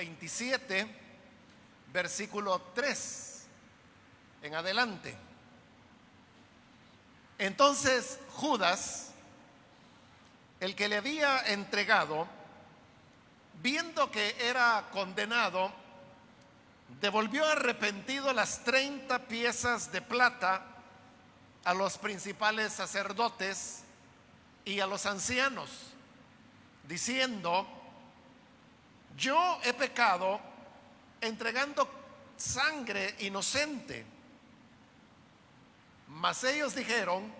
27, versículo 3 en adelante. Entonces Judas, el que le había entregado, viendo que era condenado, devolvió arrepentido las 30 piezas de plata a los principales sacerdotes y a los ancianos, diciendo: yo he pecado entregando sangre inocente. Mas ellos dijeron: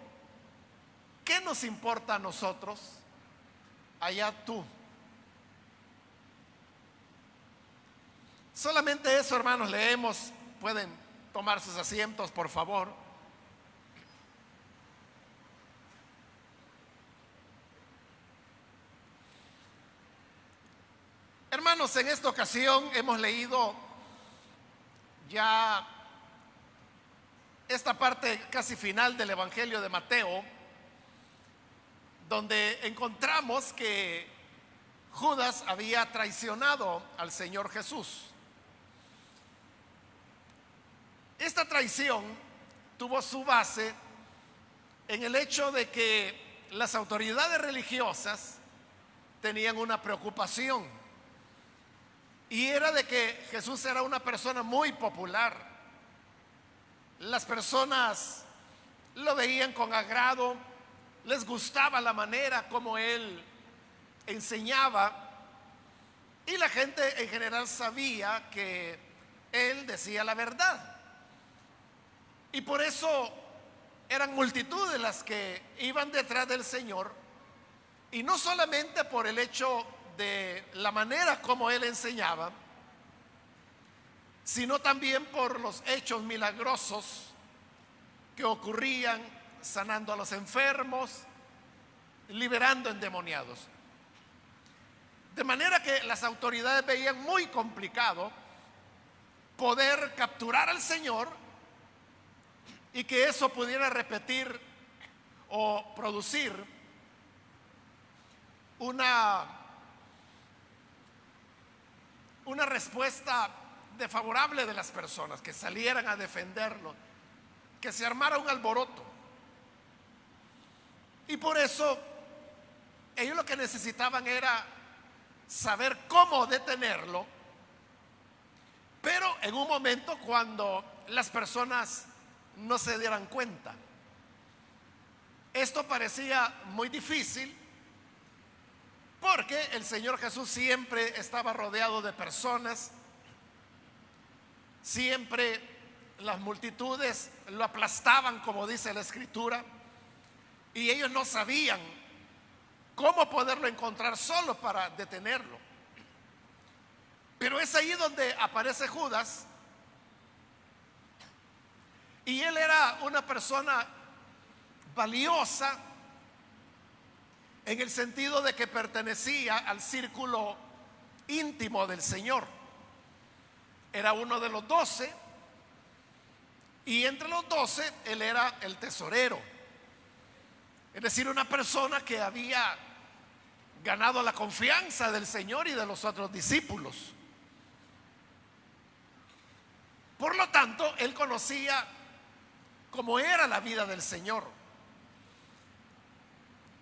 ¿qué nos importa a nosotros? Allá tú. Solamente eso, hermanos, leemos. Pueden tomar sus asientos, por favor. Hermanos, en esta ocasión hemos leído ya esta parte casi final del Evangelio de Mateo, donde encontramos que Judas había traicionado al Señor Jesús. Esta traición tuvo su base en el hecho de que las autoridades religiosas tenían una preocupación, y era de que Jesús era una persona muy popular. Las personas lo veían con agrado, les gustaba la manera como él enseñaba, y la gente en general sabía que él decía la verdad. Y por eso eran multitudes las que iban detrás del Señor, y no solamente por el hecho de la manera como él enseñaba, sino también por los hechos milagrosos que ocurrían, sanando a los enfermos, liberando endemoniados. De manera que las autoridades veían muy complicado poder capturar al Señor y que eso pudiera repetir o producir una respuesta desfavorable de las personas que salieran a defenderlo, que se armara un alboroto. Y por eso ellos lo que necesitaban era saber cómo detenerlo, pero en un momento cuando las personas no se dieran cuenta. Esto parecía muy difícil, porque el Señor Jesús siempre estaba rodeado de personas, siempre las multitudes lo aplastaban, como dice la Escritura, y ellos no sabían cómo poderlo encontrar solo para detenerlo. Pero es ahí donde aparece Judas, y él era una persona valiosa en el sentido de que pertenecía al círculo íntimo del Señor. Era uno de los 12, y entre los 12 él era el tesorero, es decir, una persona que había ganado la confianza del Señor y de los otros discípulos. Por lo tanto, él conocía cómo era la vida del Señor,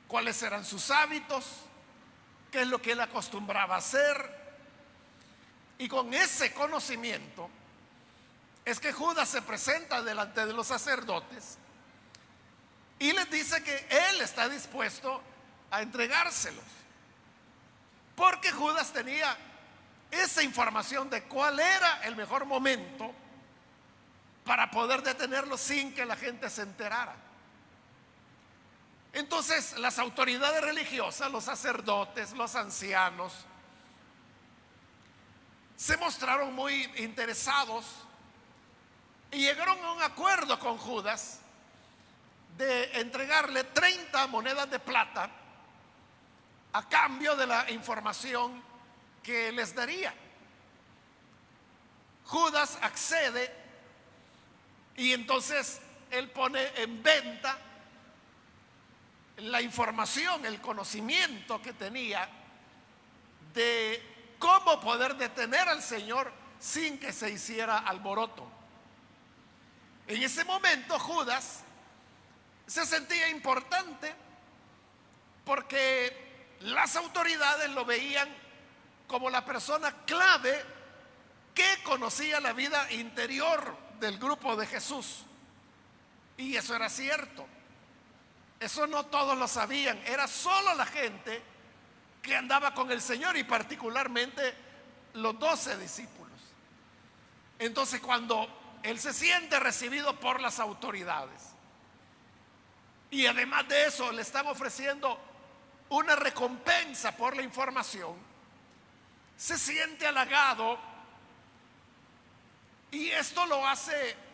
cuáles eran sus hábitos, qué es lo que él acostumbraba a hacer. Y con ese conocimiento es que Judas se presenta delante de los sacerdotes y les dice que él está dispuesto a entregárselos, porque Judas tenía esa información de cuál era el mejor momento para poder detenerlo sin que la gente se enterara. Entonces las autoridades religiosas, los sacerdotes, los ancianos, se mostraron muy interesados y llegaron a un acuerdo con Judas de entregarle 30 monedas de plata a cambio de la información que les daría. Judas accede, y entonces él pone en venta la información, el conocimiento que tenía de cómo poder detener al Señor sin que se hiciera alboroto. En ese momento Judas se sentía importante porque las autoridades lo veían como la persona clave que conocía la vida interior del grupo de Jesús. Y eso era cierto. Eso no todos lo sabían, era solo la gente que andaba con el Señor y particularmente los 12 discípulos. Entonces, cuando él se siente recibido por las autoridades y además de eso le están ofreciendo una recompensa por la información, se siente halagado y esto lo hace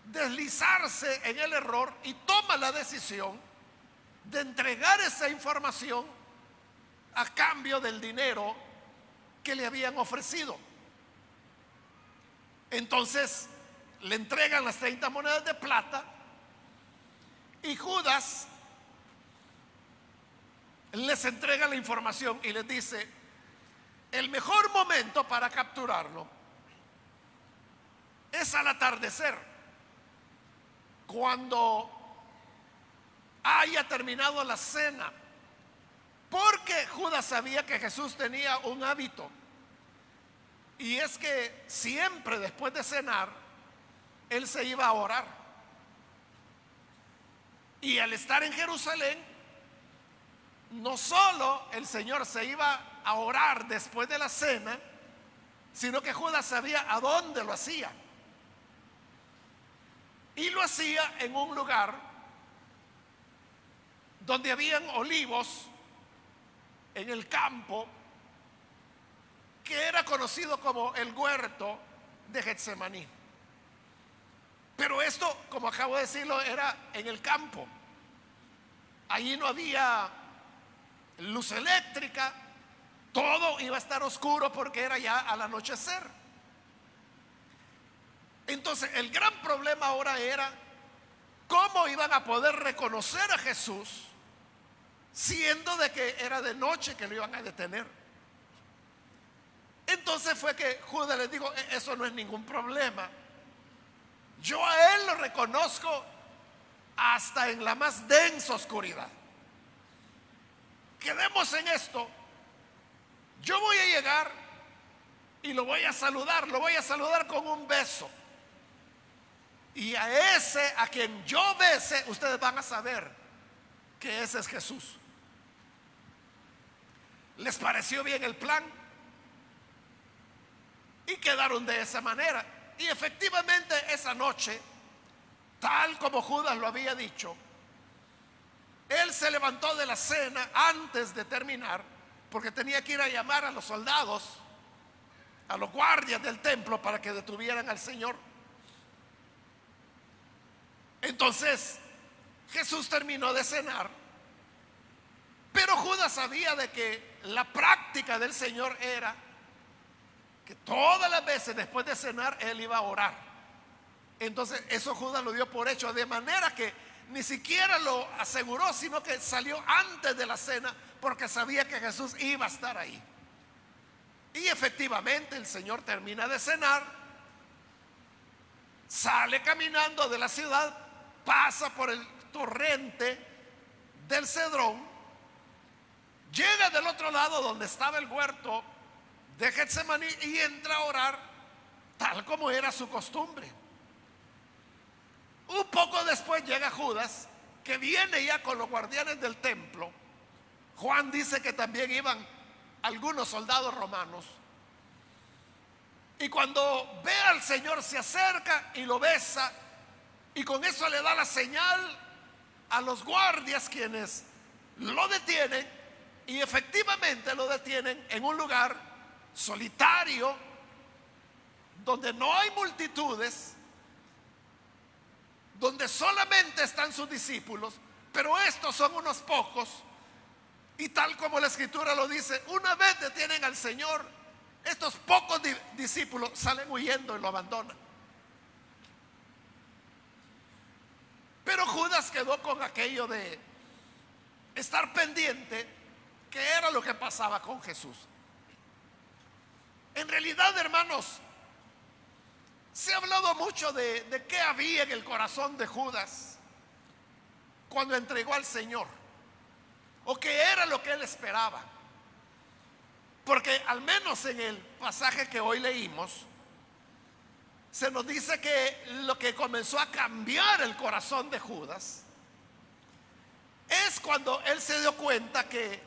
deslizarse en el error y toma la decisión de entregar esa información a cambio del dinero que le habían ofrecido. Entonces le entregan las 30 monedas de plata y Judas les entrega la información y les dice: el mejor momento para capturarlo es al atardecer, cuando haya terminado la cena, porque Judas sabía que Jesús tenía un hábito, y es que siempre después de cenar él se iba a orar. Y al estar en Jerusalén, no solo el Señor se iba a orar después de la cena, sino que Judas sabía a dónde lo hacía. Y lo hacía en un lugar donde habían olivos en el campo, que era conocido como el huerto de Getsemaní. Pero esto, como acabo de decirlo, era en el campo. Allí no había luz eléctrica, todo iba a estar oscuro porque era ya al anochecer. Entonces el gran problema ahora era cómo iban a poder reconocer a Jesús siendo de que era de noche que lo iban a detener. Entonces fue que Judas les dijo: eso no es ningún problema, yo a él lo reconozco hasta en la más densa oscuridad. Quedemos en esto, yo voy a llegar y lo voy a saludar con un beso, y a ese a quien yo bese ustedes van a saber que ese es Jesús. ¿Les pareció bien el plan? Y quedaron de esa manera. Y efectivamente esa noche, tal como Judas lo había dicho, él se levantó de la cena antes de terminar, porque tenía que ir a llamar a los soldados, a los guardias del templo, para que detuvieran al Señor. Entonces Jesús terminó de cenar, pero Judas sabía de que la práctica del Señor era que todas las veces después de cenar él iba a orar. Entonces eso Judas lo dio por hecho, de manera que ni siquiera lo aseguró, sino que salió antes de la cena porque sabía que Jesús iba a estar ahí. Y efectivamente el Señor termina de cenar, sale caminando de la ciudad, pasa por el torrente del Cedrón, llega del otro lado donde estaba el huerto de Getsemaní y entra a orar tal como era su costumbre. Un poco después llega Judas, que viene ya con los guardianes del templo. Juan dice que también iban algunos soldados romanos. Y cuando ve al Señor se acerca y lo besa, y con eso le da la señal a los guardias, quienes lo detienen, y efectivamente lo detienen en un lugar solitario donde no hay multitudes, donde solamente están sus discípulos, pero estos son unos pocos. Y tal como la escritura lo dice, una vez detienen al Señor, estos pocos discípulos salen huyendo y lo abandonan. Pero Judas quedó con aquello de estar pendiente, que era lo que pasaba con Jesús. En realidad, hermanos, se ha hablado mucho de qué había en el corazón de Judas cuando entregó al Señor, o qué era lo que él esperaba. Porque al menos en el pasaje que hoy leímos, se nos dice que lo que comenzó a cambiar el corazón de Judas es cuando él se dio cuenta que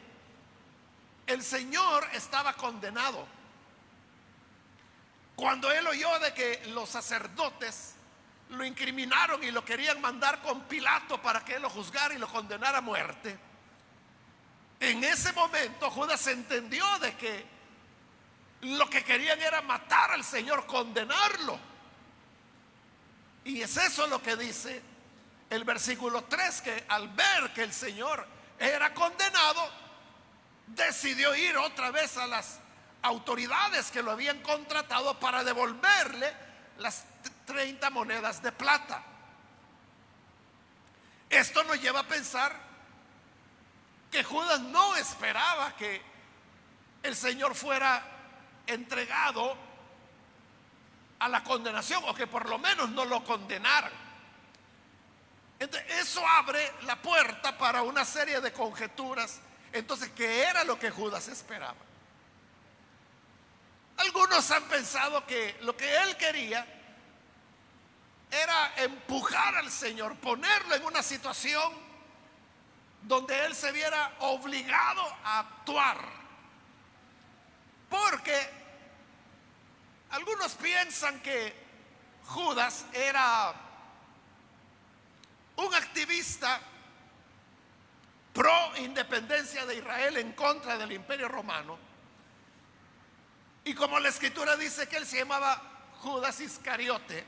el Señor estaba condenado. Cuando él oyó de que los sacerdotes lo incriminaron y lo querían mandar con Pilato para que él lo juzgara y lo condenara a muerte, en ese momento Judas entendió de que lo que querían era matar al Señor, condenarlo. Y es eso lo que dice el versículo 3, que al ver que el Señor era condenado, decidió ir otra vez a las autoridades que lo habían contratado para devolverle las 30 monedas de plata. Esto nos lleva a pensar que Judas no esperaba que el Señor fuera entregado a la condenación, o que por lo menos no lo condenaran. Entonces, eso abre la puerta para una serie de conjeturas. Entonces, ¿qué era lo que Judas esperaba? Algunos han pensado que lo que él quería era empujar al Señor, ponerlo en una situación donde él se viera obligado a actuar. Porque algunos piensan que Judas era un activista pro independencia de Israel en contra del Imperio Romano. Y como la Escritura dice que él se llamaba Judas Iscariote,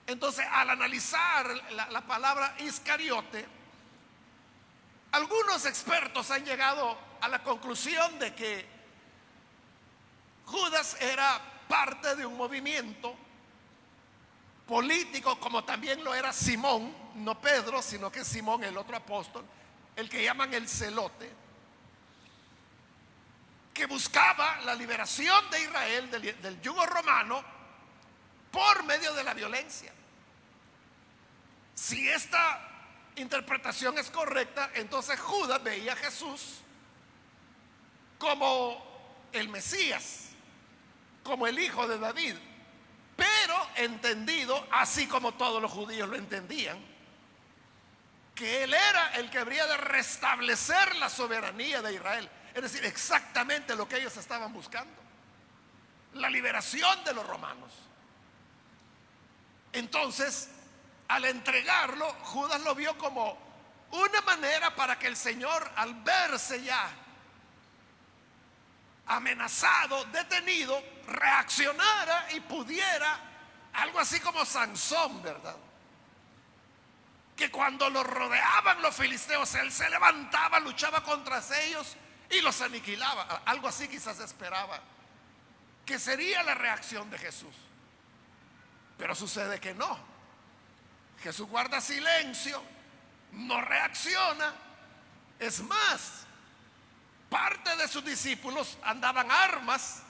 entonces al analizar la palabra Iscariote, algunos expertos han llegado a la conclusión de que Judas era parte de un movimiento político, como también lo era Simón, no Pedro, sino que Simón, el otro apóstol, el que llaman el celote, que buscaba la liberación de Israel del yugo romano por medio de la violencia. Si esta interpretación es correcta, entonces Judas veía a Jesús como el Mesías, como el hijo de David, pero entendido, así como todos los judíos lo entendían, que él era el que habría de restablecer la soberanía de Israel. Es decir, exactamente lo que ellos estaban buscando: la liberación de los romanos. Entonces, al entregarlo, Judas lo vio como una manera para que el Señor, al verse ya amenazado, detenido, reaccionara y pudiera, algo así como Sansón, ¿verdad? Que cuando lo rodeaban los filisteos, él se levantaba, luchaba contra ellos y los aniquilaba. Algo así quizás esperaba que sería la reacción de Jesús. Pero sucede que no. Jesús guarda silencio, no reacciona. Es más, parte de sus discípulos andaban armas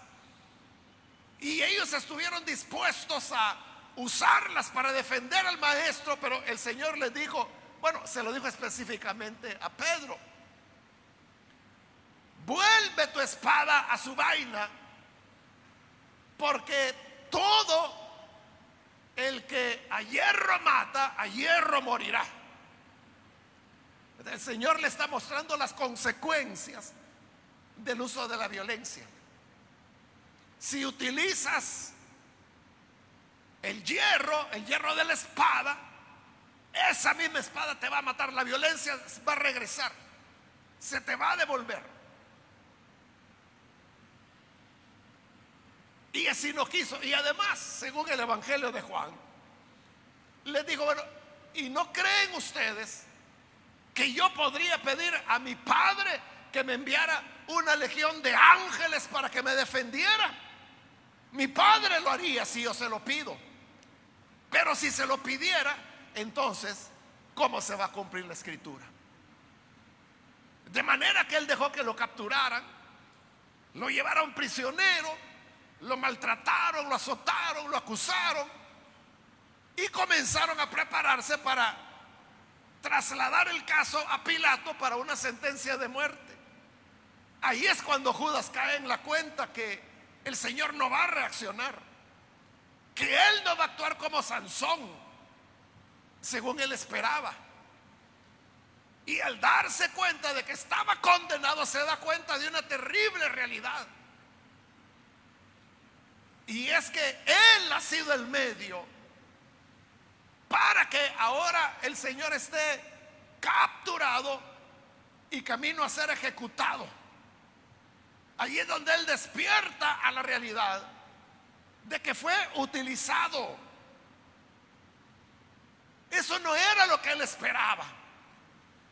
y ellos estuvieron dispuestos a usarlas para defender al maestro, pero el Señor les dijo, bueno, se lo dijo específicamente a Pedro: vuelve tu espada a su vaina, porque todo el que a hierro mata, a hierro morirá. El Señor le está mostrando las consecuencias del uso de la violencia. Si utilizas el hierro de la espada, esa misma espada te va a matar. La violencia va a regresar, se te va a devolver. Y así no quiso. Y además, según el Evangelio de Juan, les dijo, bueno, ¿y no creen ustedes que yo podría pedir a mi Padre que me enviara una legión de ángeles para que me defendiera? Mi Padre lo haría si yo se lo pido. Pero si se lo pidiera, entonces, ¿cómo se va a cumplir la Escritura? De manera que él dejó que lo capturaran, Lo llevaron prisionero, lo maltrataron, lo azotaron, lo acusaron y comenzaron a prepararse para trasladar el caso a Pilato para una sentencia de muerte. Ahí es cuando Judas cae en la cuenta que el Señor no va a reaccionar, que Él no va a actuar como Sansón, según él esperaba. Y al darse cuenta de que estaba condenado, se da cuenta de una terrible realidad. Y es que Él ha sido el medio para que ahora el Señor esté capturado y camino a ser ejecutado. Allí es donde Él despierta a la realidad de que fue utilizado. Eso no era lo que Él esperaba.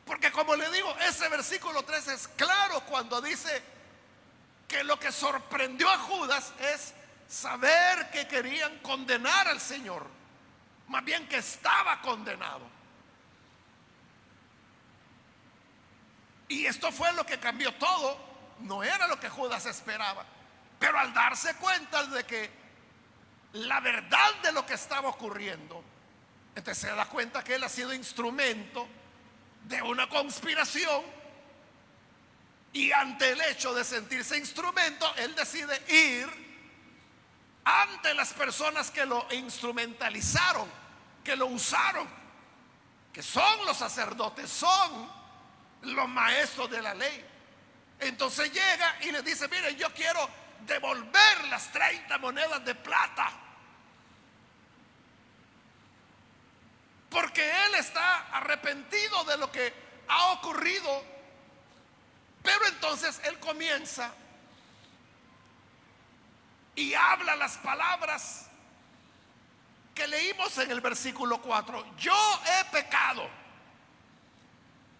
Porque como le digo, ese versículo 3 es claro cuando dice que lo que sorprendió a Judas es saber que querían condenar al Señor, más bien que estaba condenado. Y esto fue lo que cambió todo. No era lo que Judas esperaba, pero al darse cuenta de que la verdad de lo que estaba ocurriendo, entonces se da cuenta que él ha sido instrumento de una conspiración, y ante el hecho de sentirse instrumento, él decide ir ante las personas que lo instrumentalizaron, que lo usaron, que son los sacerdotes, son los maestros de la ley. Entonces llega y les dice: miren, yo quiero devolver las 30 monedas de plata, porque él está arrepentido de lo que ha ocurrido. Pero entonces él comienza y habla las palabras que leímos en el versículo 4: yo he pecado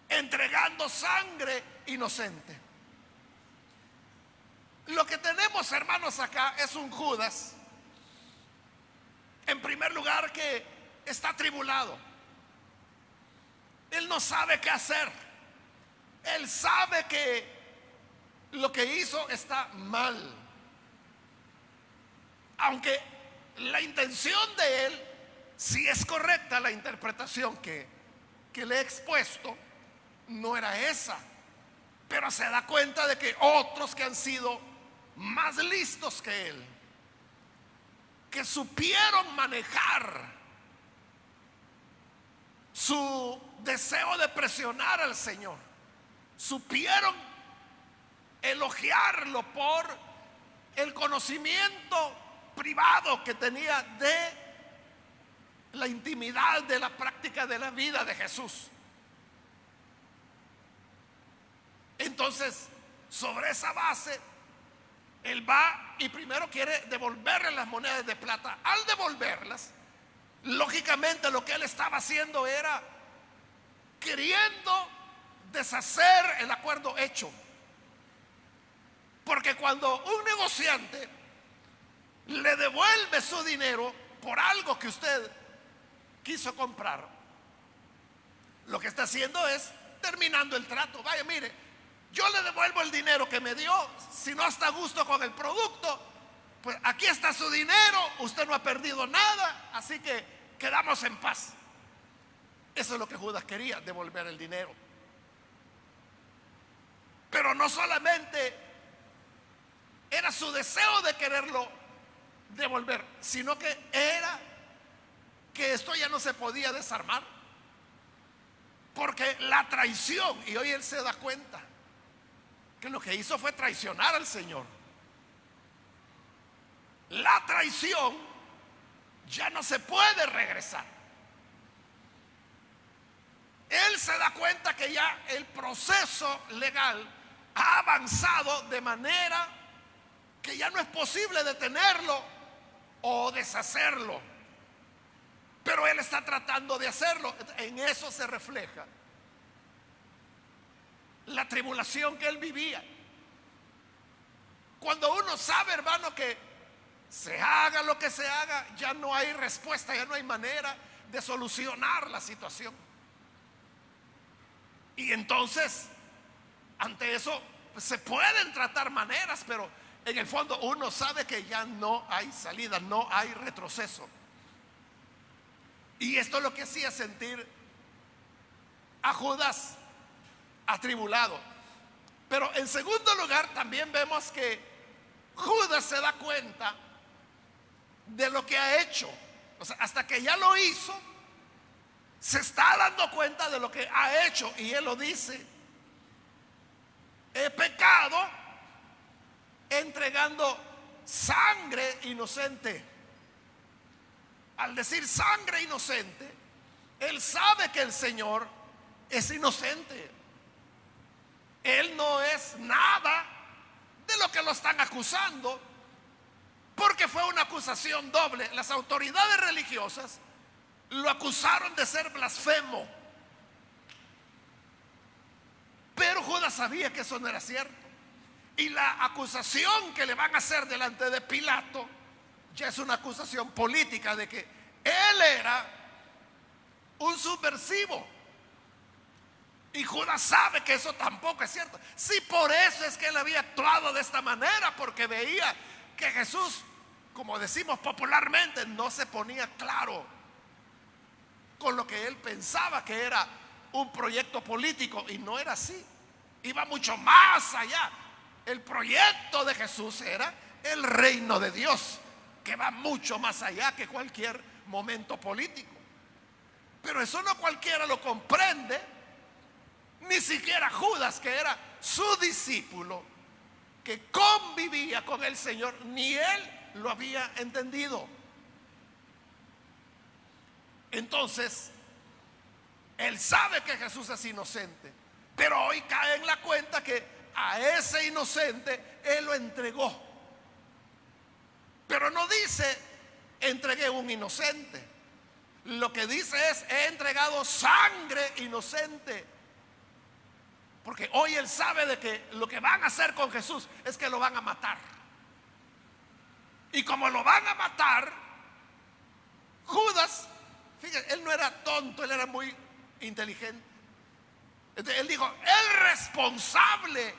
entregando sangre inocente. Lo que tenemos, hermanos, acá es un Judas, en primer lugar, que está atribulado. Él no sabe qué hacer. Él sabe que lo que hizo está mal, aunque la intención de él, si es correcta la interpretación que le he expuesto, no era esa. Pero se da cuenta de que otros que han sido más listos que él, que supieron manejar su deseo de presionar al Señor, supieron elogiarlo por el conocimiento privado que tenía de la intimidad de la práctica de la vida de Jesús. Entonces, sobre esa base, él va y primero quiere devolverle las monedas de plata. Al devolverlas, lógicamente lo que él estaba haciendo era queriendo deshacer el acuerdo hecho. Porque cuando un negociante le devuelve su dinero por algo que usted quiso comprar, lo que está haciendo es terminando el trato. Vaya, mire, yo le devuelvo el dinero que me dio. Si no está a gusto con el producto, pues aquí está su dinero, usted no ha perdido nada, así que quedamos en paz. Eso es lo que Judas quería, devolver el dinero. Pero no solamente era su deseo de quererlo devolver, sino que era que esto ya no se podía desarmar, porque la traición, y hoy él se da cuenta que lo que hizo fue traicionar al Señor. La traición ya no se puede regresar. Él se da cuenta que ya el proceso legal ha avanzado de manera que ya no es posible detenerlo o deshacerlo. Pero él está tratando de hacerlo. En eso se refleja la tribulación que él vivía. Cuando uno sabe, hermano, que se haga lo que se haga, ya no hay respuesta, ya no hay manera de solucionar la situación. Y entonces, ante eso, se pueden tratar maneras, pero en el fondo uno sabe que ya no hay salida, no hay retroceso. Y esto es lo que hacía sentir a Judas atribulado. Pero en segundo lugar también vemos que Judas se da cuenta de lo que ha hecho. O sea, hasta que ya lo hizo, se está dando cuenta de lo que ha hecho. Y él lo dice: he pecado entregando sangre inocente. Al decir sangre inocente, él sabe que el Señor es inocente. Él no es nada de lo que lo están acusando, porque fue una acusación doble. Las autoridades religiosas lo acusaron de ser blasfemo, pero Judas sabía que eso no era cierto. Y la acusación que le van a hacer delante de Pilato ya es una acusación política de que él era un subversivo. Y Judas sabe que eso tampoco es cierto. Sí, por eso es que él había actuado de esta manera, porque veía que Jesús, como decimos popularmente, no se ponía claro con lo que él pensaba que era un proyecto político, y no era así. Iba mucho más allá. El proyecto de Jesús era el reino de Dios, que va mucho más allá que cualquier momento político. Pero eso no cualquiera lo comprende. Ni siquiera Judas, que era su discípulo, que convivía con el Señor, ni él lo había entendido. Entonces, él sabe que Jesús es inocente, pero hoy cae en la cuenta que a ese inocente él lo entregó. Pero no dice: entregué un inocente. Lo que dice es: he entregado sangre inocente. Porque hoy él sabe de que lo que van a hacer con Jesús es que lo van a matar. Y como lo van a matar, Judas, fíjense, él no era tonto, él era muy inteligente. Entonces, él dijo: el responsable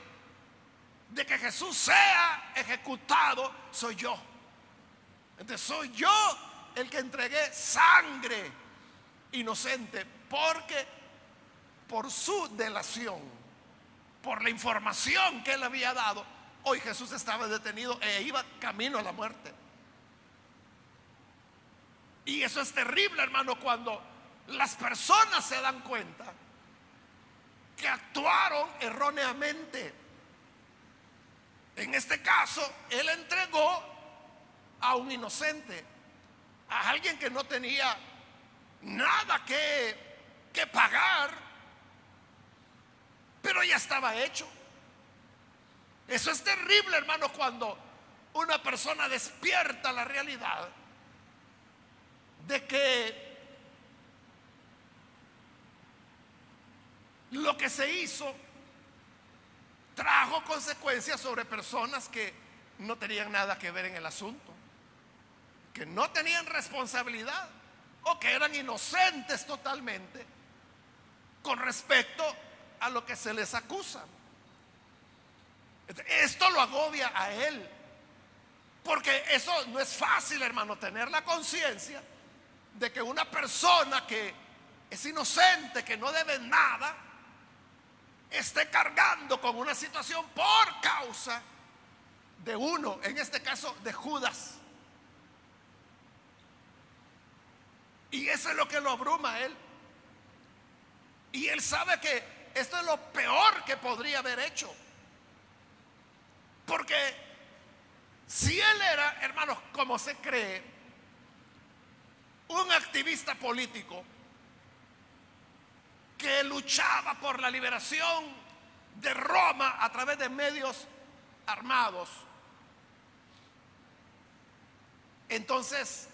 de que Jesús sea ejecutado soy yo. Entonces soy yo el que entregué sangre inocente, porque por su delación, por la información que él había dado, hoy Jesús estaba detenido e iba camino a la muerte. Y eso es terrible, hermano, cuando las personas se dan cuenta que actuaron erróneamente. En este caso, él entregó a un inocente, a alguien que no tenía nada que pagar, pero ya estaba hecho. Eso es terrible, hermano, cuando una persona despierta la realidad de que lo que se hizo trajo consecuencias sobre personas que no tenían nada que ver en el asunto, que no tenían responsabilidad o que eran inocentes totalmente con respecto a lo que se les acusa. Esto lo agobia a él, porque eso no es fácil, hermano, tener la conciencia de que una persona que es inocente, que no debe nada, esté cargando con una situación por causa de uno, en este caso de Judas. Y eso es lo que lo abruma a él. Y él sabe que esto es lo peor que podría haber hecho. Porque si él era, hermanos, como se cree, un activista político que luchaba por la liberación de Roma a través de medios armados, entonces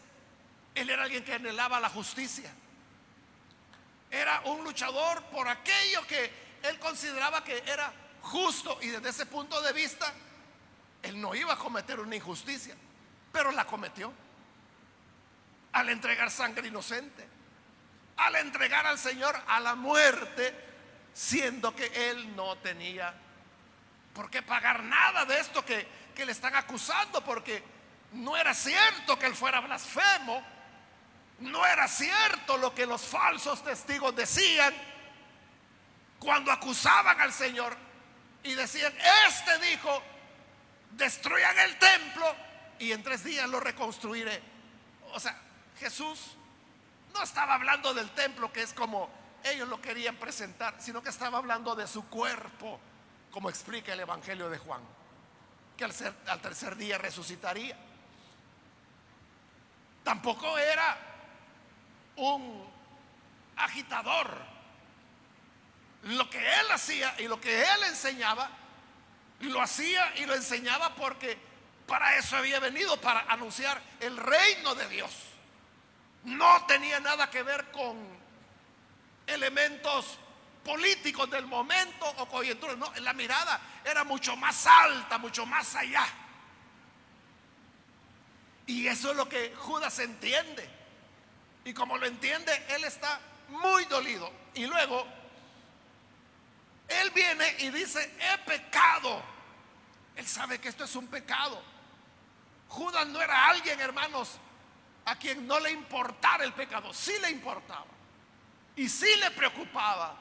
él era alguien que anhelaba la justicia. Era un luchador por aquello que él consideraba que era justo, y desde ese punto de vista él no iba a cometer una injusticia, pero la cometió al entregar sangre inocente, al entregar al Señor a la muerte, siendo que él no tenía por qué pagar nada de esto que le están acusando, porque no era cierto que él fuera blasfemo, no era cierto lo que los falsos testigos decían cuando acusaban al Señor y decían: este dijo, destruyan el templo y en 3 días lo reconstruiré. O sea, Jesús no estaba hablando del templo, que es como ellos lo querían presentar, sino que estaba hablando de su cuerpo, como explica el Evangelio de Juan, que al 3er día resucitaría. Tampoco era un agitador. Lo que él hacía y lo que él enseñaba, lo hacía y lo enseñaba porque para eso había venido, para anunciar el reino de Dios. No tenía nada que ver con elementos políticos del momento o coyunturas. No, la mirada era mucho más alta, mucho más allá. Y eso es lo que Judas entiende. Y como lo entiende, él está muy dolido. Y luego él viene y dice: he pecado. Él sabe que esto es un pecado. Judas no era alguien, hermanos, a quien no le importara el pecado. Sí le importaba y sí le preocupaba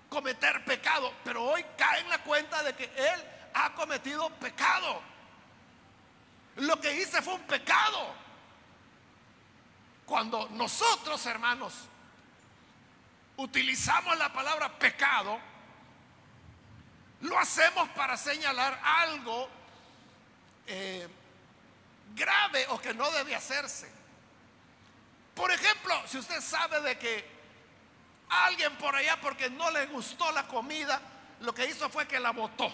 cometer pecado, pero hoy cae en la cuenta de que él ha cometido pecado. Lo que hice fue un pecado. Cuando nosotros, hermanos, utilizamos la palabra pecado, lo hacemos para señalar algo grave o que no debe hacerse. Por ejemplo, si usted sabe de que alguien por allá, porque no le gustó la comida, lo que hizo fue que la botó,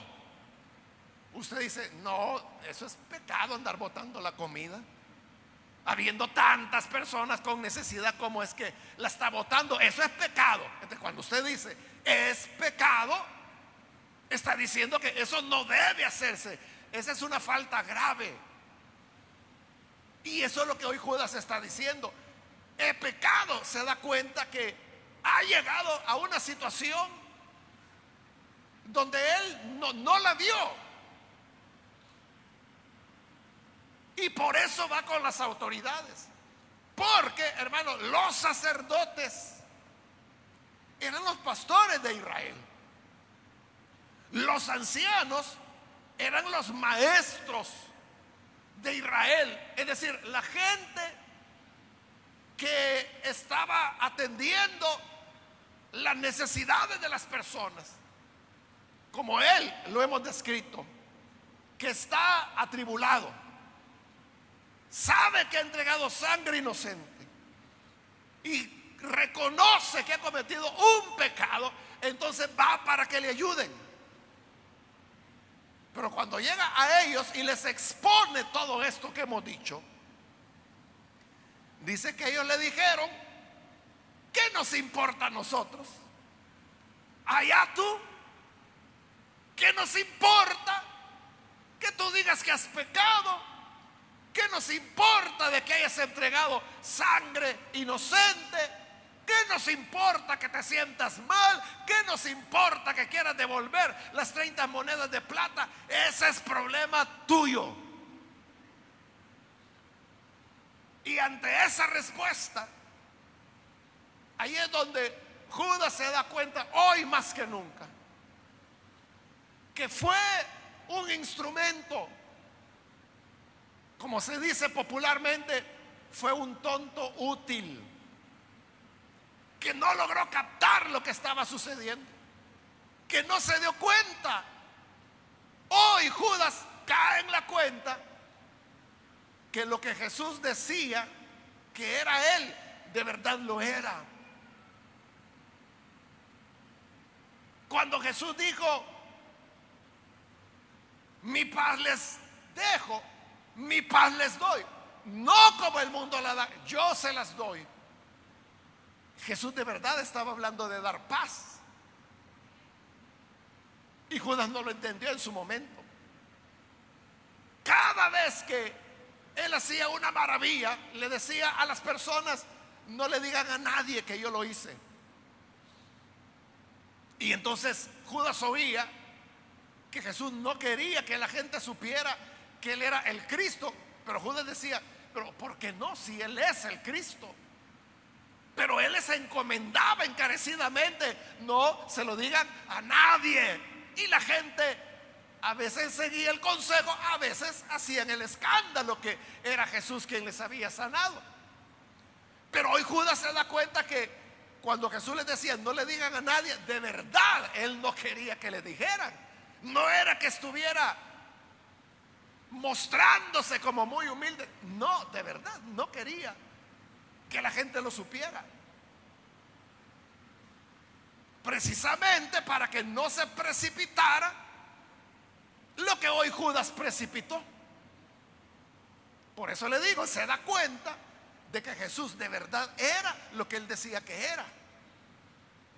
usted dice: no, eso es pecado, andar botando la comida, habiendo tantas personas con necesidad, como es que la está botando. Eso es pecado. Entonces, cuando usted dice es pecado, está diciendo que eso no debe hacerse. Esa es una falta grave. Y eso es lo que hoy Judas está diciendo. El pecado. Se da cuenta que ha llegado a una situación donde él no la vio. Y por eso va con las autoridades. Porque, hermano, los sacerdotes eran los pastores de Israel. Los ancianos eran los maestros de Israel. Es decir, la gente que estaba atendiendo las necesidades de las personas. Como él lo hemos descrito, que está atribulado, sabe que ha entregado sangre inocente y reconoce que ha cometido un pecado, entonces va para que le ayuden. Pero cuando llega a ellos y les expone todo esto que hemos dicho, dice que ellos le dijeron: ¿qué nos importa a nosotros? Allá tú, ¿qué nos importa que tú digas que has pecado? ¿Qué nos importa de que hayas entregado sangre inocente? ¿Qué nos importa que te sientas mal? ¿Qué nos importa que quieras devolver las 30 monedas de plata? Ese es problema tuyo. Y ante esa respuesta, ahí es donde Judas se da cuenta, hoy más que nunca, que fue un instrumento, como se dice popularmente, fue un tonto útil, que no logró captar lo que estaba sucediendo, que no se dio cuenta. Hoy Judas cae en la cuenta que lo que Jesús decía que era él, de verdad lo era. Cuando Jesús dijo: mi paz les dejo, mi paz les doy, no como el mundo la da, yo se las doy. Jesús de verdad estaba hablando de dar paz. Y Judas no lo entendió en su momento. Cada vez que él hacía una maravilla, le decía a las personas: no le digan a nadie que yo lo hice. Y entonces Judas oía que Jesús no quería que la gente supiera que él era el Cristo. Pero Judas decía, pero ¿por qué no? Si él es el Cristo. Pero él les encomendaba encarecidamente, no se lo digan a nadie. Y la gente a veces seguía el consejo, a veces hacían el escándalo que era Jesús quien les había sanado. Pero hoy Judas se da cuenta que cuando Jesús les decía no le digan a nadie, de verdad él no quería que le dijeran. No era que estuviera mostrándose como muy humilde, no, de verdad no quería que la gente lo supiera, precisamente para que no se precipitara lo que hoy Judas precipitó. Por eso le digo, se da cuenta de que Jesús de verdad era lo que él decía que era.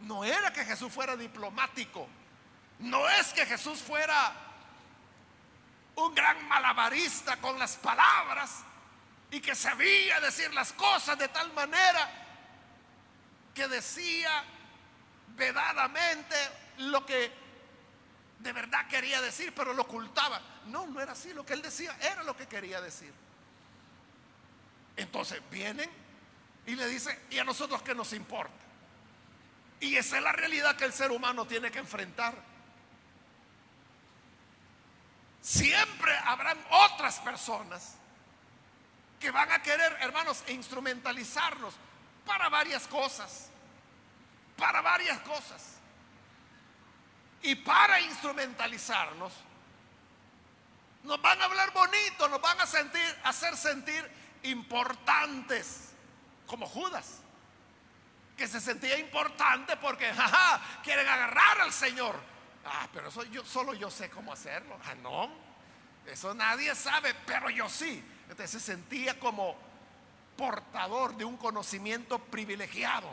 No era que Jesús fuera diplomático, no es que Jesús fuera un gran malabarista con las palabras y que sabía decir las cosas de tal manera que decía vedadamente lo que de verdad quería decir, pero lo ocultaba. No, no era así. Lo que él decía era lo que quería decir. Entonces vienen y le dicen, ¿y a nosotros qué nos importa? Y esa es la realidad que el ser humano tiene que enfrentar. Siempre habrán otras personas que van a querer, hermanos, instrumentalizarnos para varias cosas. Para varias cosas. Y para instrumentalizarnos, nos van a hablar bonito, nos van a hacer sentir importantes, como Judas, que se sentía importante porque quieren agarrar al Señor. Pero eso solo yo sé cómo hacerlo. No, eso nadie sabe, pero yo sí. Entonces se sentía como portador de un conocimiento privilegiado.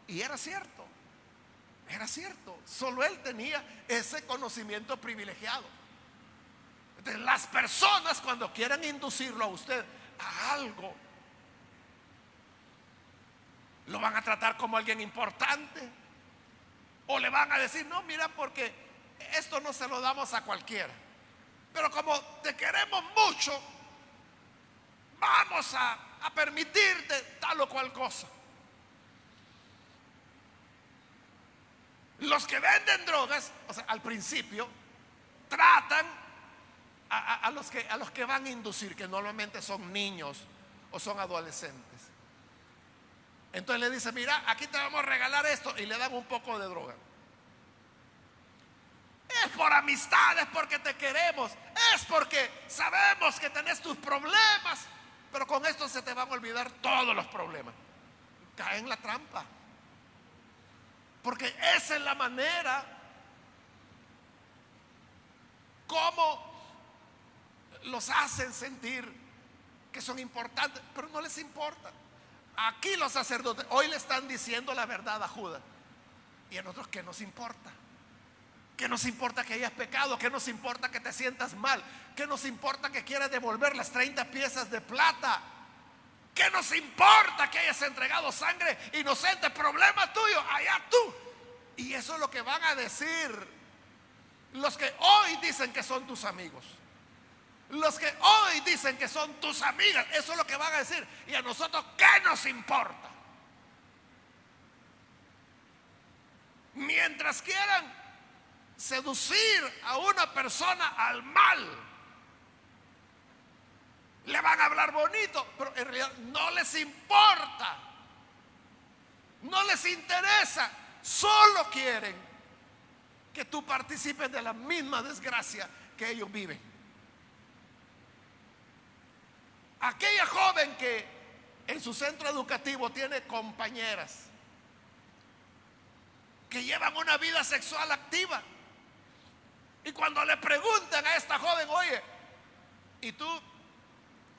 Y era cierto, solo él tenía ese conocimiento privilegiado. Entonces las personas, cuando quieran inducirlo a usted a algo, lo van a tratar como alguien importante, o le van a decir, no, mira, porque esto no se lo damos a cualquiera, pero como te queremos mucho, vamos a permitirte tal o cual cosa. Los que venden drogas, o sea, al principio tratan a los que van a inducir, que normalmente son niños o son adolescentes. Entonces le dice, mira, aquí te vamos a regalar esto, y le dan un poco de droga. Es por amistad, es porque te queremos, es porque sabemos que tenés tus problemas, pero con esto se te van a olvidar todos los problemas. Cae en la trampa, porque esa es la manera como los hacen sentir que son importantes, pero no les importa. Aquí los sacerdotes hoy le están diciendo la verdad a Judas, y a nosotros, ¿qué nos importa? ¿Qué nos importa que hayas pecado? ¿Qué nos importa que te sientas mal? ¿Qué nos importa que quieras devolver las 30 piezas de plata? ¿Qué nos importa que hayas entregado sangre inocente? Problema tuyo, allá tú. Y eso es lo que van a decir los que hoy dicen que son tus amigos, los que hoy dicen que son tus amigas. Eso es lo que van a decir. Y a nosotros, ¿qué nos importa? Mientras quieran seducir a una persona al mal, le van a hablar bonito, pero en realidad no les importa, no les interesa. Solo quieren que tú participes de la misma desgracia que ellos viven. Aquella joven que en su centro educativo tiene compañeras que llevan una vida sexual activa, y cuando le preguntan a esta joven, oye, ¿y tú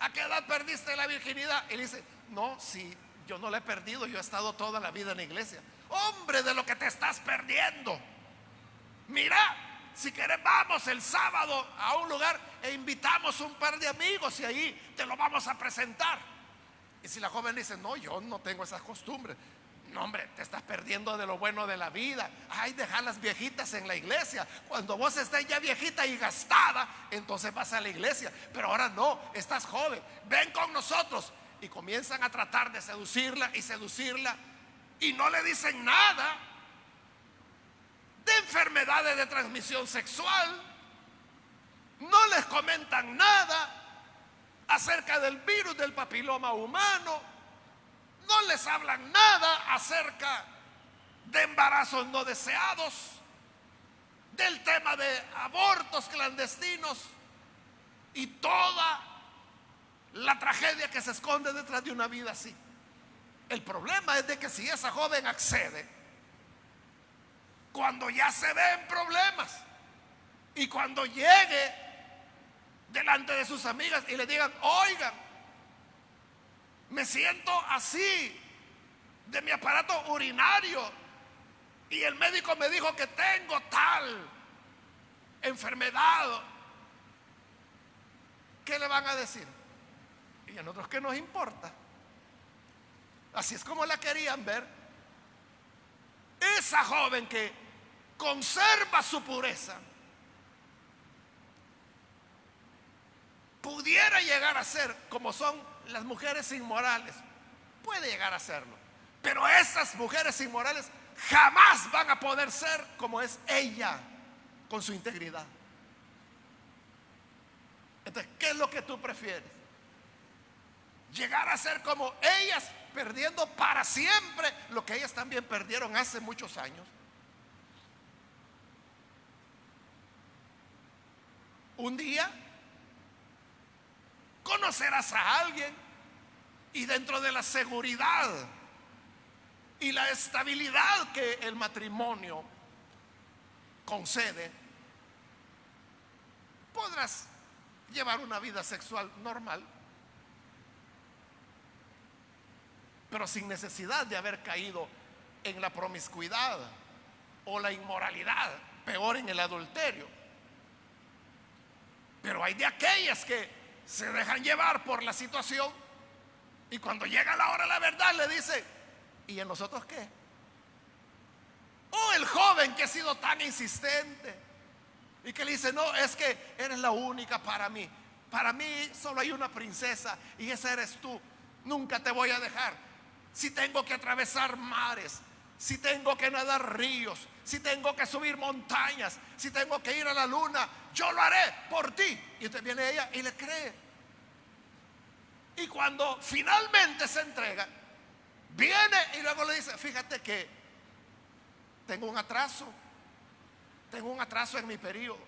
a qué edad perdiste la virginidad? Y le dice, no, si yo no la he perdido, yo he estado toda la vida en la iglesia. Hombre, de lo que te estás perdiendo. Mira, si querés vamos el sábado a un lugar e invitamos un par de amigos y ahí te lo vamos a presentar. Y si la joven dice, no, yo no tengo esas costumbres, No, hombre, te estás perdiendo de lo bueno de la vida. Ay, deja las viejitas en la iglesia. Cuando vos estés ya viejita y gastada, entonces vas a la iglesia. Pero ahora no, estás joven. Ven con nosotros. Y comienzan a tratar de seducirla y seducirla. Y no le dicen nada de enfermedades de transmisión sexual. No les comentan nada acerca del virus del papiloma humano. No les hablan nada acerca de embarazos no deseados, del tema de abortos clandestinos y toda la tragedia que se esconde detrás de una vida así. El problema es de que si esa joven accede, cuando ya se ve en problemas y cuando llegue delante de sus amigas y le digan, oigan, me siento así de mi aparato urinario y el médico me dijo que tengo tal enfermedad, ¿qué le van a decir? Y a nosotros, ¿qué nos importa? Así es como la querían ver. Esa joven que conserva su pureza pudiera llegar a ser como son las mujeres inmorales. Puede llegar a serlo, pero esas mujeres inmorales jamás van a poder ser como es ella, con su integridad. Entonces, ¿qué es lo que tú prefieres? Llegar a ser como ellas, perdiendo para siempre lo que ellas también perdieron hace muchos años. Un día conocerás a alguien y dentro de la seguridad y la estabilidad que el matrimonio concede, podrás llevar una vida sexual normal, pero sin necesidad de haber caído en la promiscuidad o la inmoralidad, peor en el adulterio. Pero hay de aquellas que se dejan llevar por la situación y cuando llega la hora de la verdad le dice, ¿y en nosotros qué? O el joven que ha sido tan insistente y que le dice, no, es que eres la única para mí solo hay una princesa y esa eres tú, nunca te voy a dejar. Si tengo que atravesar mares, si tengo que nadar ríos, si tengo que subir montañas, si tengo que ir a la luna, yo lo haré por ti. Y entonces viene ella y le cree. Y cuando finalmente se entrega, viene y luego le dice, fíjate que tengo un atraso en mi periodo.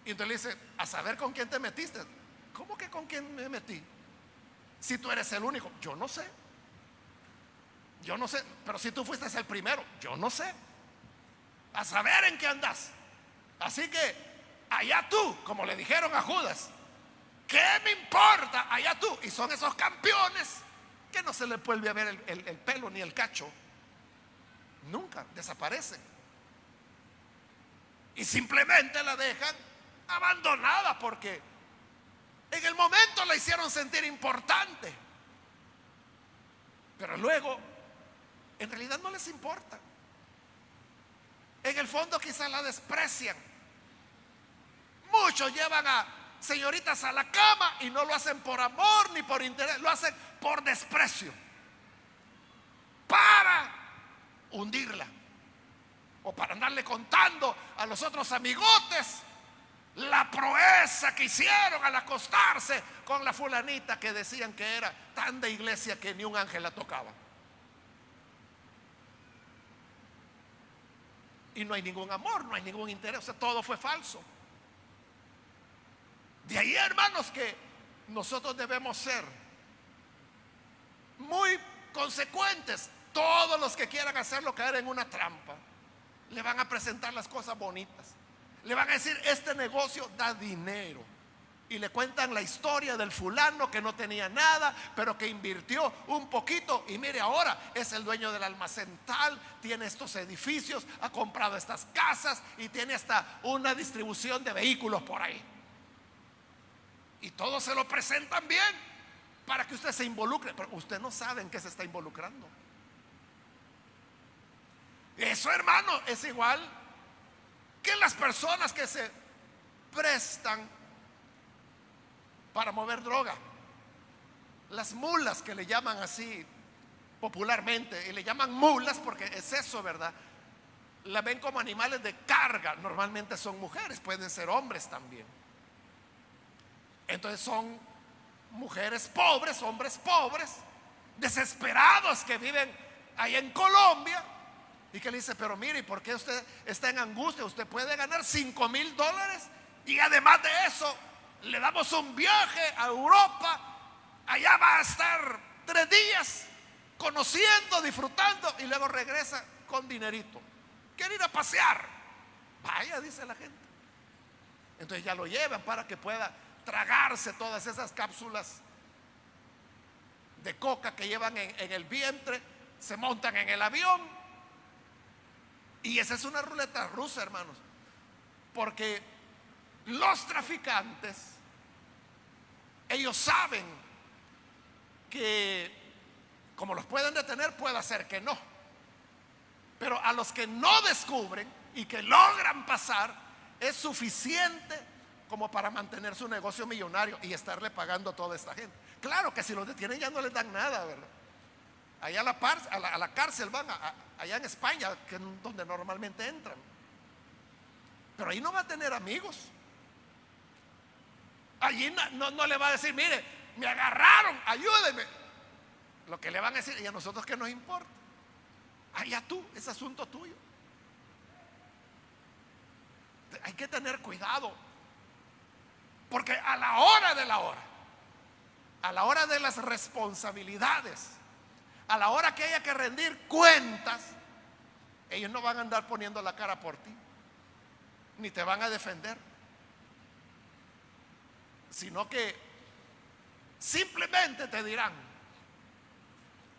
Y entonces le dice, a saber con quién te metiste. ¿Cómo que con quién me metí? Si tú eres el único. Yo no sé, pero si tú fuiste el primero, yo no sé. A saber en qué andas. Así que allá tú, como le dijeron a Judas, ¿qué me importa? Allá tú. Y son esos campeones que no se les vuelve a ver el pelo ni el cacho. Nunca, desaparecen. Y simplemente la dejan abandonada porque en el momento la hicieron sentir importante, pero luego en realidad no les importa. En el fondo quizás la desprecian. Muchos llevan a señoritas a la cama y no lo hacen por amor ni por interés, lo hacen por desprecio, para hundirla o para andarle contando a los otros amigotes la proeza que hicieron al acostarse con la fulanita que decían que era tan de iglesia que ni un ángel la tocaba. Y no hay ningún amor, no hay ningún interés, o sea, todo fue falso. De ahí, hermanos, que nosotros debemos ser muy consecuentes. Todos los que quieran hacerlo caer en una trampa, le van a presentar las cosas bonitas. Le van a decir, este negocio da dinero. Y le cuentan la historia del fulano que no tenía nada, pero que invirtió un poquito. Y mire, ahora es el dueño del almacén tal, tiene estos edificios, ha comprado estas casas y tiene hasta una distribución de vehículos por ahí. Y todos se lo presentan bien. para que usted se involucre, pero usted no sabe en qué se está involucrando. Eso, hermano, es igual que las personas que se prestan para mover droga. Las mulas, que le llaman así popularmente, y le llaman mulas porque es eso, ¿verdad? La ven como animales de carga. Normalmente son mujeres, pueden ser hombres también. Entonces son mujeres pobres, hombres pobres, desesperados, que viven ahí en Colombia, y que le dice: pero mire, ¿por qué usted está en angustia? Usted puede ganar $5,000 y además de eso le damos un viaje a Europa. Allá va a estar 3 días conociendo, disfrutando, y luego regresa con dinerito. Quiere ir a pasear. Vaya, dice la gente. Entonces ya lo llevan para que pueda tragarse todas esas cápsulas de coca que llevan en el vientre. Se montan en el avión, y esa es una ruleta rusa, hermanos, porque los traficantes, ellos saben que como los pueden detener, puede ser que no, pero a los que no descubren y que logran pasar, es suficiente como para mantener su negocio millonario y estarle pagando a toda esta gente. Claro que si los detienen ya no les dan nada, ¿verdad? Allá a la cárcel van, allá en España, que es donde normalmente entran. Pero ahí no va a tener amigos. Allí no le va a decir: mire, me agarraron, ayúdenme. Lo que le van a decir: ¿y a nosotros qué nos importa? Allá tú, es asunto tuyo. Hay que tener cuidado, porque a la hora de la hora, a la hora de las responsabilidades, a la hora que haya que rendir cuentas, ellos no van a andar poniendo la cara por ti, ni te van a defender, sino que simplemente te dirán: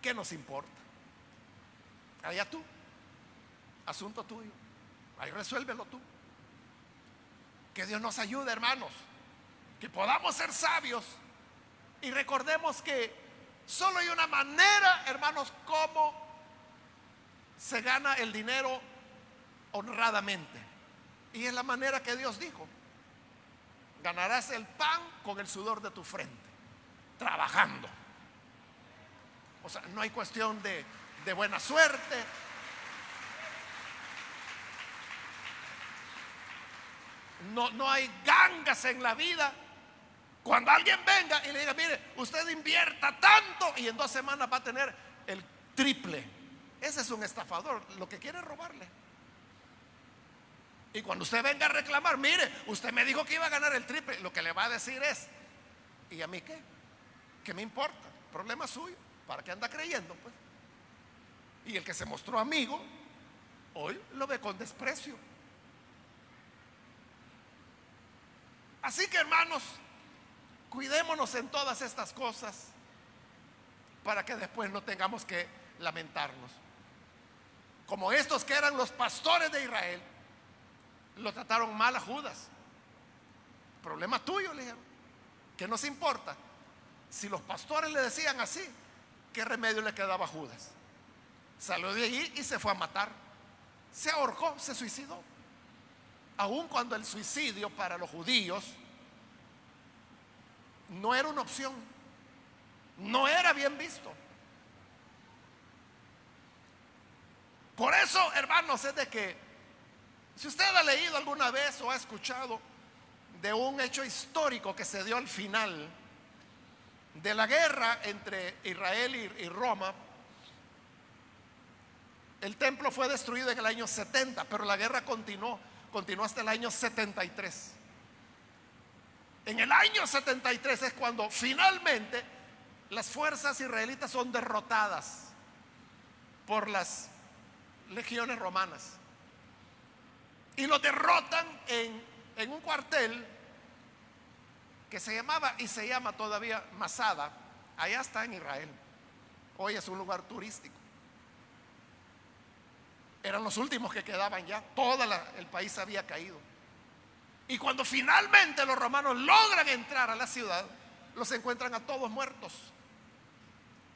¿qué nos importa? Allá tú, asunto tuyo, ahí resuélvelo tú. Que Dios nos ayude, hermanos, que podamos ser sabios y recordemos que solo hay una manera, hermanos, como se gana el dinero honradamente, y es la manera que Dios dijo: ganarás el pan con el sudor de tu frente, trabajando. O sea, no hay cuestión de buena suerte. No hay gangas en la vida. Cuando alguien venga y le diga: mire, usted invierta tanto y en 2 semanas va a tener el triple, ese es un estafador, lo que quiere es robarle. Y cuando usted venga a reclamar: mire, usted me dijo que iba a ganar el triple, lo que le va a decir es: ¿y a mí qué? ¿Qué me importa? Problema suyo. ¿Para qué anda creyendo, pues? Y el que se mostró amigo, hoy lo ve con desprecio. Así que, hermanos, cuidémonos en todas estas cosas para que después no tengamos que lamentarnos. Como estos que eran los pastores de Israel, lo trataron mal a Judas. Problema tuyo, le dijeron. ¿Qué nos importa? Si los pastores le decían así, ¿qué remedio le quedaba a Judas? Salió de allí y se fue a matar. Se ahorcó, se suicidó. Aun cuando el suicidio para los judíos no era una opción, no era bien visto. Por eso, hermanos, es de que si usted ha leído alguna vez o ha escuchado de un hecho histórico que se dio al final de la guerra entre Israel y Roma, el templo fue destruido en el año 70, pero la guerra continuó hasta el año 73. En el año 73 es cuando finalmente las fuerzas israelitas son derrotadas por las legiones romanas y lo derrotan en un cuartel que se llamaba y se llama todavía Masada. Allá está en Israel. Hoy es un lugar turístico. Eran los últimos que quedaban ya. El país había caído. Y cuando finalmente los romanos logran entrar a la ciudad, los encuentran a todos muertos.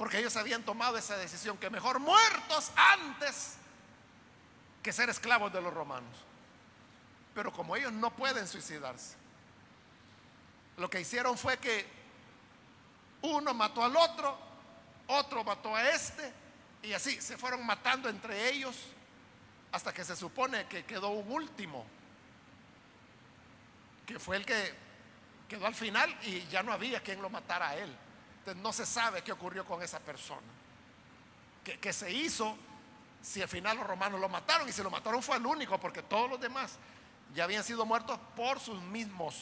porque ellos habían tomado esa decisión, que mejor muertos antes que ser esclavos de los romanos. Pero como ellos no pueden suicidarse, lo que hicieron fue que uno mató al otro, otro mató a este, y así se fueron matando entre ellos hasta que se supone que quedó un último, que fue el que quedó al final y ya no había quien lo matara a él. Entonces no se sabe qué ocurrió con esa persona, qué se hizo, si al final los romanos lo mataron, y si lo mataron fue el único, porque todos los demás ya habían sido muertos por sus mismos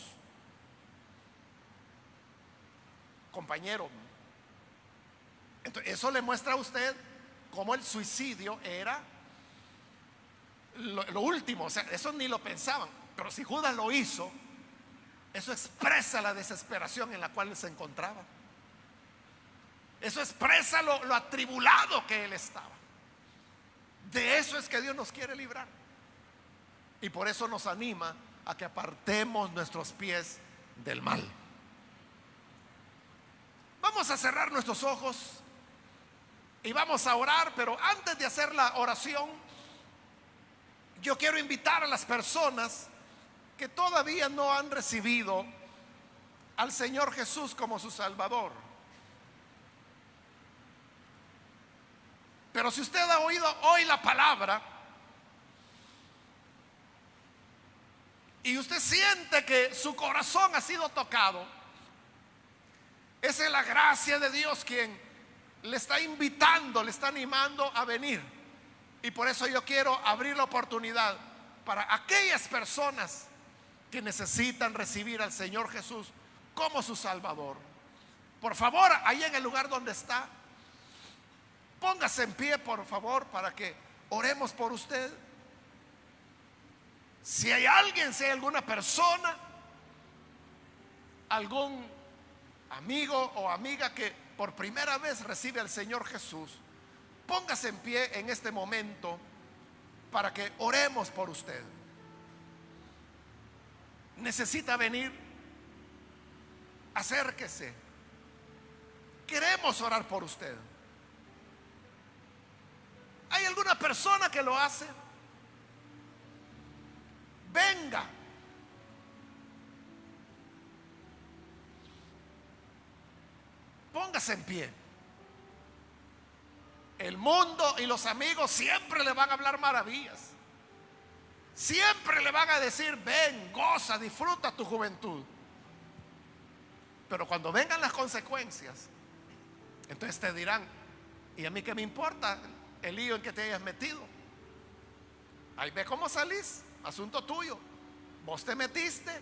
compañeros. Entonces eso le muestra a usted cómo el suicidio era lo último. O sea, eso ni lo pensaban, pero si Judas lo hizo, eso expresa la desesperación en la cual él se encontraba. Eso expresa lo atribulado que él estaba. De eso es que Dios nos quiere librar, y por eso nos anima a que apartemos nuestros pies del mal. Vamos a cerrar nuestros ojos y vamos a orar, pero antes de hacer la oración, yo quiero invitar a las personas que todavía no han recibido al Señor Jesús como su Salvador. Pero si usted ha oído hoy la palabra y usted siente que su corazón ha sido tocado, esa es la gracia de Dios quien le está invitando, le está animando a venir. Y por eso yo quiero abrir la oportunidad para aquellas personas que necesitan recibir al Señor Jesús como su Salvador. Por favor, ahí en el lugar donde está, póngase en pie, por favor, para que oremos por usted. Si hay alguien, si hay alguna persona, algún amigo o amiga que por primera vez recibe al Señor Jesús, póngase en pie en este momento para que oremos por usted. Necesita venir, acérquese. Queremos orar por usted. ¿Hay alguna persona que lo hace? Venga. Póngase en pie. El mundo y los amigos siempre le van a hablar maravillas. Siempre le van a decir: ven, goza, disfruta tu juventud. Pero cuando vengan las consecuencias, entonces te dirán: ¿y a mí qué me importa el lío en que te hayas metido? Ahí ve cómo salís, asunto tuyo. Vos te metiste,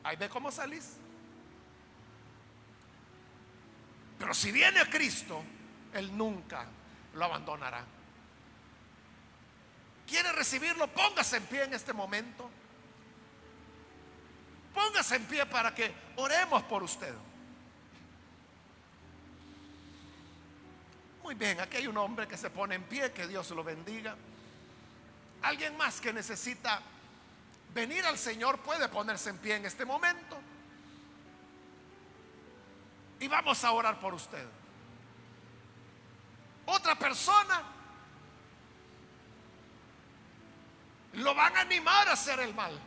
ahí ve cómo salís. Pero si viene a Cristo, Él nunca lo abandonará. ¿Quiere recibirlo? Póngase en pie en este momento. Póngase en pie para que oremos por usted. Muy bien, aquí hay un hombre que se pone en pie, que Dios lo bendiga. Alguien más que necesita venir al Señor puede ponerse en pie en este momento. Y vamos a orar por usted. Otra persona, lo van a animar a hacer el mal.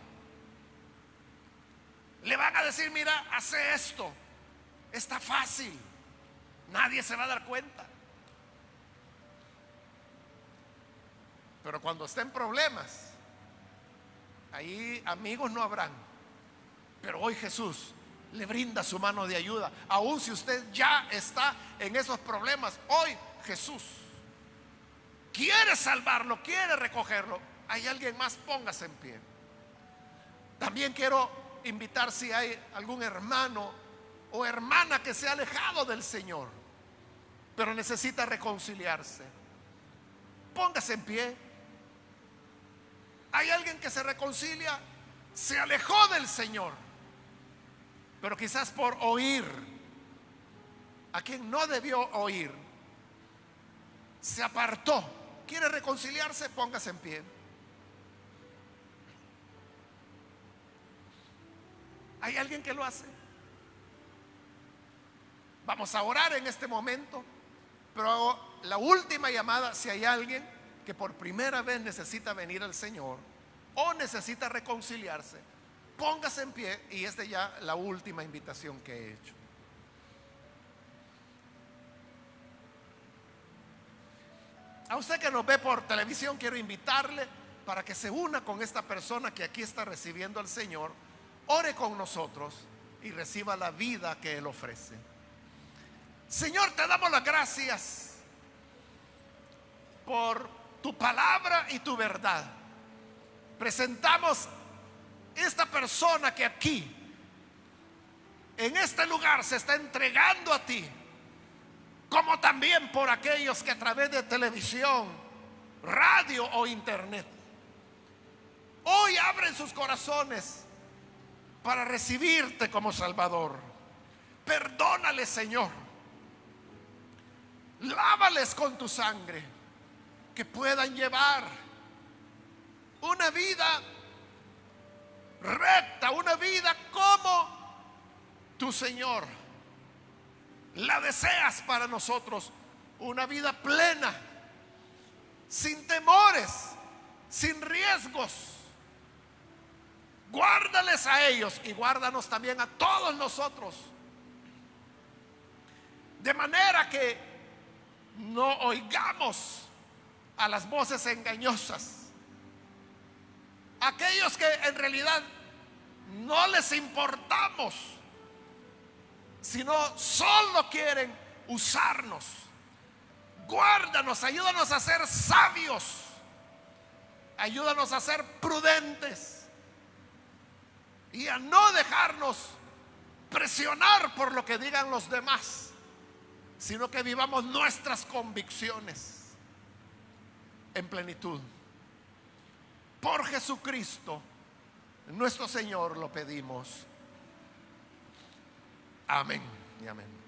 Le van a decir: mira, hace esto, está fácil, nadie se va a dar cuenta. Pero cuando esté en problemas, ahí amigos no habrán. Pero hoy Jesús le brinda su mano de ayuda. Aun si usted ya está en esos problemas, hoy Jesús quiere salvarlo, quiere recogerlo. ¿Hay alguien más? Póngase en pie. También quiero invitar, si hay algún hermano o hermana que se ha alejado del Señor, pero necesita reconciliarse, póngase en pie. Hay alguien que se reconcilia, se alejó del Señor, pero quizás por oír a quien no debió oír, se apartó. ¿Quiere reconciliarse? Póngase en pie. ¿Hay alguien que lo hace? Vamos a orar en este momento, pero la última llamada, si hay alguien que por primera vez necesita venir al Señor o necesita reconciliarse, póngase en pie, y esta es ya la última invitación que he hecho. A usted que nos ve por televisión, quiero invitarle para que se una con esta persona que aquí está recibiendo al Señor, ore con nosotros y reciba la vida que Él ofrece. Señor, te damos las gracias por tu palabra y tu verdad. Presentamos esta persona que aquí, en este lugar, se está entregando a ti, como también por aquellos que a través de televisión, radio o internet hoy abren sus corazones para recibirte como Salvador. Perdónales, Señor, lávales con tu sangre, que puedan llevar una vida recta, una vida como tu Señor la deseas para nosotros, una vida plena, sin temores, sin riesgos. Guárdales a ellos y guárdanos también a todos nosotros, de manera que no oigamos a las voces engañosas, aquellos que en realidad no les importamos, sino solo quieren usarnos. Guárdanos, ayúdanos a ser sabios, ayúdanos a ser prudentes y a no dejarnos presionar por lo que digan los demás, sino que vivamos nuestras convicciones en plenitud. Por Jesucristo nuestro Señor lo pedimos. Amén y amén.